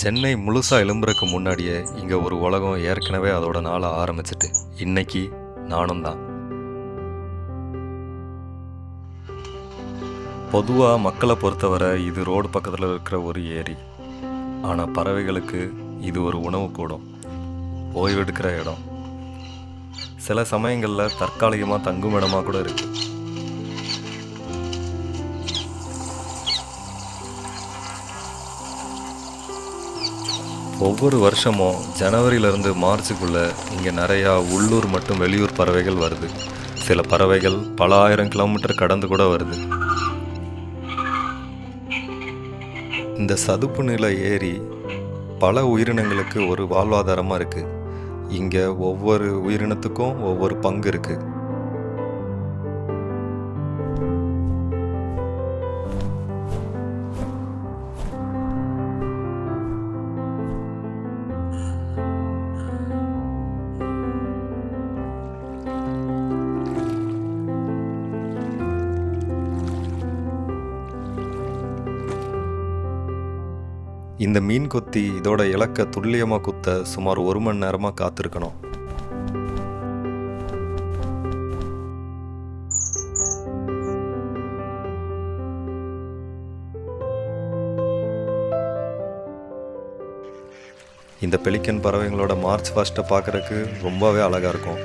சென்னை முழுசாக எழும்புறதுக்கு முன்னாடியே இங்கே ஒரு உலகம் ஏற்கனவே அதோட நாளை ஆரம்பிச்சிட்டு இன்னைக்கு நானும் தான். பொதுவாக மக்களை பொறுத்தவரை இது ரோடு பக்கத்தில் இருக்கிற ஒரு ஏரி. ஆனால் பறவைகளுக்கு இது ஒரு உணவு கூடம், ஓய்வெடுக்கிற இடம், சில சமயங்களில் தற்காலிகமாக தங்கும் இடமாக கூட இருக்கு. ஒவ்வொரு வருஷமும் ஜனவரியிலேருந்து மார்ச்சுக்குள்ளே இங்கே நிறையா உள்ளூர் மற்றும் வெளியூர் பறவைகள் வருது. சில பறவைகள் பல ஆயிரம் கிலோமீட்டர் கடந்து கூட வருது. இந்த சதுப்பு நில ஏரி பல உயிரினங்களுக்கு ஒரு வாழ்வாதாரமாக இருக்குது. இங்கே ஒவ்வொரு உயிரினத்துக்கும் ஒவ்வொரு பங்கு இருக்குது. இந்த மீன் கொத்தி இதோட இலக்கை துல்லியமாக குத்த சுமார் 1 மணி நேரமாக காத்திருக்கணும். இந்த பெலிக்கன் பறவைங்களோட மார்ச் ஃபாஸ்ட்டை பார்க்குறதுக்கு ரொம்பவே அழகாக இருக்கும்.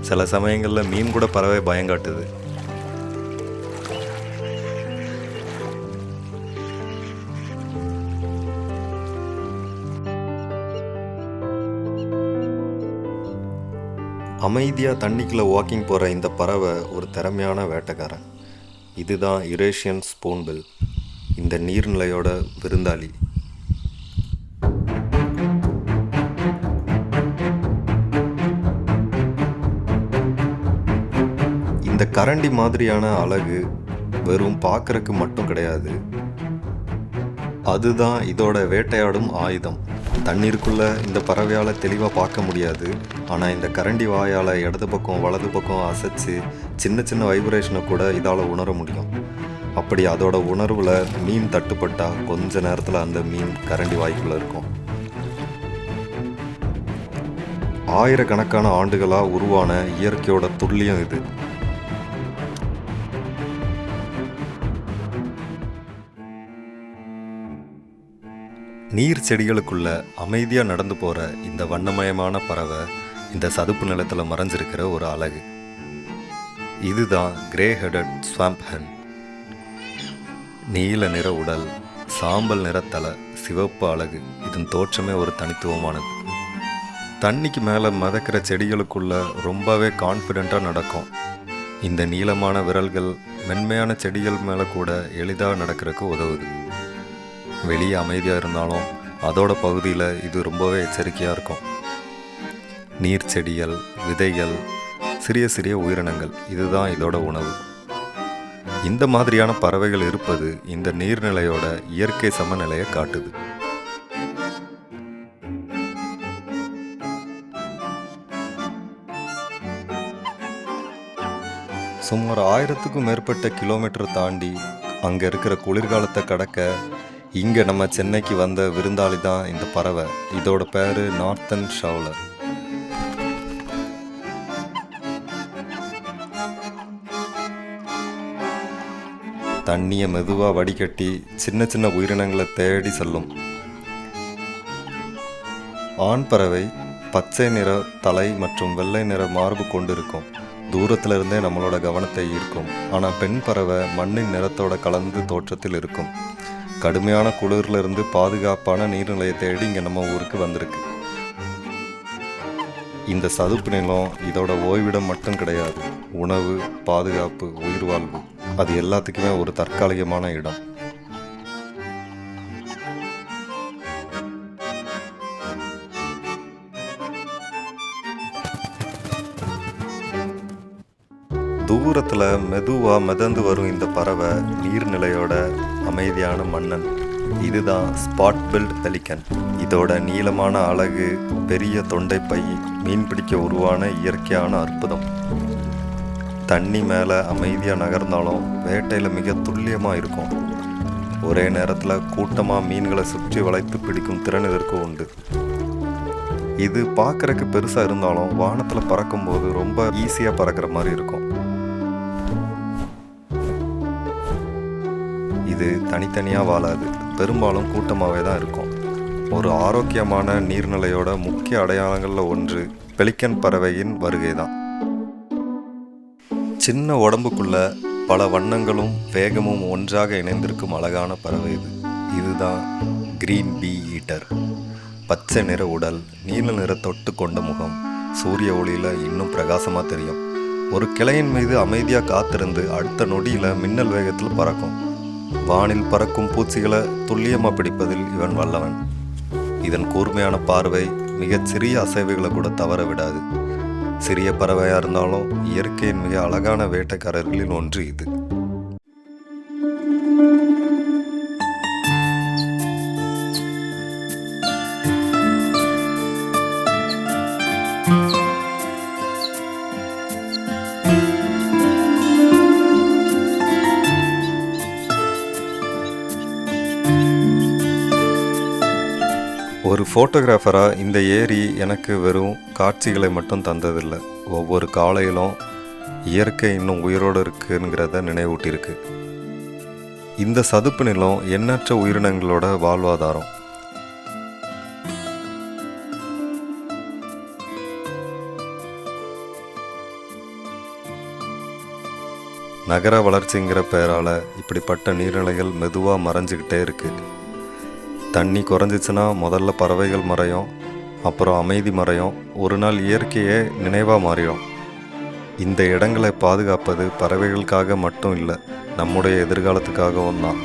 சில சமயங்களில் மீன் கூட பறவை பயங்காட்டுது. அமைதியாக தண்ணிக்குள்ளே வாக்கிங் போகிற இந்த பறவை ஒரு திறமையான வேட்டைக்காரன். இதுதான் யுரேஷியன் ஸ்பூன்பில், இந்த நீர்நிலையோட விருந்தாளி. இந்த கரண்டி மாதிரியான அழகு வெறும் பார்க்கறதுக்கு மட்டும் கிடையாது, அதுதான் இதோட வேட்டையாடும் ஆயுதம். தண்ணீருக்குள்ளே இந்த பறவையால் தெளிவாக பார்க்க முடியாது. ஆனால் இந்த கரண்டி வாயால் இடது பக்கம் வலது பக்கம் அசைச்சு சின்ன சின்ன வைப்ரேஷனை கூட இதால் உணர முடியும். அப்படி அதோட உணர்வில் மீன் தட்டுப்பட்டால் கொஞ்ச நேரத்தில் அந்த மீன் கரண்டி வாய்க்குள்ளே இருக்கும். ஆயிரக்கணக்கான ஆண்டுகளாக உருவான இயற்கையோட துல்லியம் இது. நீர் செடிகளுக்குள்ள அமைதியாக நடந்து போகிற இந்த வண்ணமயமான பறவை இந்த சதுப்பு நிலத்தில் மறைஞ்சிருக்கிற ஒரு அழகு. இதுதான் கிரே ஹெடட் ஸ்வாம்ப் ஹென். நீல நிற உடல், சாம்பல் நிற தலை, சிவப்பு அழகு, இதன் தோற்றமே ஒரு தனித்துவமானது. தண்ணிக்கு மேலே மிதக்கிற செடிகளுக்குள்ள ரொம்பவே கான்ஃபிடெண்ட்டாக நடக்கும். இந்த நீளமான விரல்கள் மென்மையான செடிகள் மேலே கூட எளிதாக நடக்கிறதுக்கு உதவுது. வெளியே அமைதியாக இருந்தாலும் அதோட பகுதியில் இது ரொம்பவே எச்சரிக்கையாக இருக்கும். நீர் செடிகள், விதைகள், சிறிய சிறிய உயிரினங்கள், இதுதான் இதோட உணவு. இந்த மாதிரியான பறவைகள் இருப்பது இந்த நீர்நிலையோட இயற்கை சமநிலையை காட்டுது. சுமார் 1000க்கும் மேற்பட்ட கிலோமீட்டர் தாண்டி அங்கே இருக்கிற குளிர்காலத்தை கடக்க இங்கே நம்ம சென்னைக்கு வந்த விருந்தாளி தான் இந்த பறவை. இதோட பேர் நார்த்தன் ஷவுலர். தண்ணியை மெதுவாக வடிகட்டி சின்ன சின்ன உயிரினங்களை தேடி செல்லும். ஆண் பறவை பச்சை நிற தலை மற்றும் வெள்ளை நிற மார்பு கொண்டிருக்கும். தூரத்தில் இருந்தே நம்மளோட கவனத்தை ஈர்க்கும். ஆனால் பெண் பறவை மண்ணின் நிறத்தோட கலந்து தோற்றத்தில் இருக்கும். கடுமையான குளிரிலிருந்து பாதுகாப்பான நீர்நிலையை தேடி இங்கே நம்ம ஊருக்கு வந்திருக்கு. இந்த சதுப்பு நிலம் இதோட ஓய்விடம் மட்டும் கிடையாது, உணவு, பாதுகாப்பு, உயிர் வாழ்வு, அது எல்லாத்துக்குமே ஒரு தற்காலிகமான இடம். தூரத்தில் மெதுவாக மிதந்து வரும் இந்த பறவை நீர்நிலையோட அமைதியான மன்னன். இதுதான் ஸ்பாட் பில்ட் பெலிக்கன். இதோட நீளமான அழகு, பெரிய தொண்டைப்பை, மீன்பிடிக்க உருவான இயற்கையான அற்புதம். தண்ணி மேலே அமைதியாக நகர்ந்தாலும் வேட்டையில் மிக துல்லியமாக இருக்கும். ஒரே நேரத்தில் கூட்டமாக மீன்களை சுற்றி வளைத்து பிடிக்கும் திறன் இதற்கு உண்டு. இது பார்க்குறக்கு பெருசாக இருந்தாலும் வானத்தில் பறக்கும்போது ரொம்ப ஈஸியாக பறக்கிற மாதிரி இருக்கும். இது தனித்தனியாக வாழாது, பெரும்பாலும் கூட்டமாகவே தான் இருக்கும். ஒரு ஆரோக்கியமான நீர்நிலையோட முக்கிய அடையாளங்களில் ஒன்று பெலிக்கன் பறவையின் வருகை தான். சின்ன உடம்புக்குள்ள பல வண்ணங்களும் வேகமும் ஒன்றாக இணைந்திருக்கும் அழகான பறவை இது. இதுதான் கிரீன் பீ ஈட்டர். பச்சை நிற உடல், நீல நிற தொட்டு கொண்ட முகம், சூரிய ஒளியில் இன்னும் பிரகாசமாக தெரியும். ஒரு கிளையின் மீது அமைதியாக காத்திருந்து அடுத்த நொடியில் மின்னல் வேகத்தில் பறக்கும். வானில் பறக்கும் பூச்சிகளை துல்லியமாக பிடிப்பதில் இவன் வல்லவன். இதன் கூர்மையான பார்வை மிகச் சிறிய அசைவுகளை கூட தவற விடாது. சிறிய பறவையாக இருந்தாலும் இயற்கையின் மிக அழகான வேட்டைக்காரர்களில் ஒன்று இது. ஒரு ஃபோட்டோகிராஃபராக இந்த ஏரி எனக்கு வெறும் காட்சிகளை மட்டும் தந்ததில்லை, ஒவ்வொரு காலையிலும் இயற்கை இன்னும் உயிரோடு இருக்குங்கிறத நினைவூட்டியிருக்கு. இந்த சதுப்பு நிலம் எண்ணற்ற உயிரினங்களோட வாழ்வாதாரம். நகர வளர்ச்சிங்கிற பெயரால் இப்படிப்பட்ட நீர்நிலைகள் மெதுவாக மறைஞ்சிக்கிட்டே இருக்குது. தண்ணி குறைஞ்சிச்சுன்னா முதல்ல பறவைகள் மறையும், அப்புறம் அமைதி மறையும், ஒரு நாள் இயற்கையே நினைவாக மாறிடும். இந்த இடங்களை பாதுகாப்பது பறவைகளுக்காக மட்டும் இல்லை, நம்முடைய எதிர்காலத்துக்காகவும் தான்.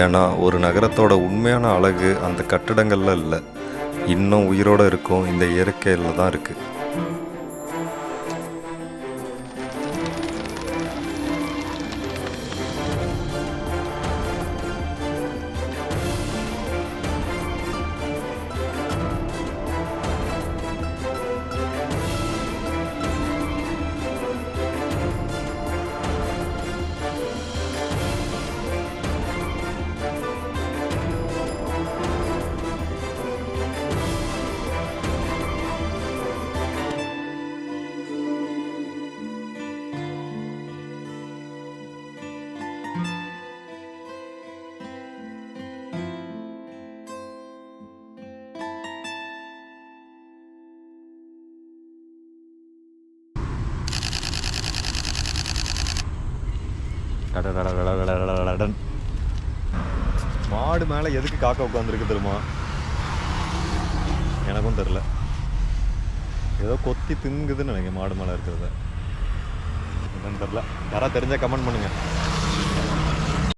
ஏன்னா ஒரு நகரத்தோட உண்மையான அழகு அந்த கட்டடங்களில் இல்லை, இன்னும் உயிரோடு இருக்கும் இந்த இயற்கையில் தான் இருக்குது. மாடு மேலே எதுக்கு காக்கா உட்காந்துருக்கு தெரியுமா? எனக்கும் தெரில, ஏதோ கொத்தி திங்குதுன்னு நினைக்கிறேன் மாடு மேலே இருக்கிறத. என்னன்னு தெரில, யாராவது தெரிஞ்சால் கமெண்ட் பண்ணுங்கள்.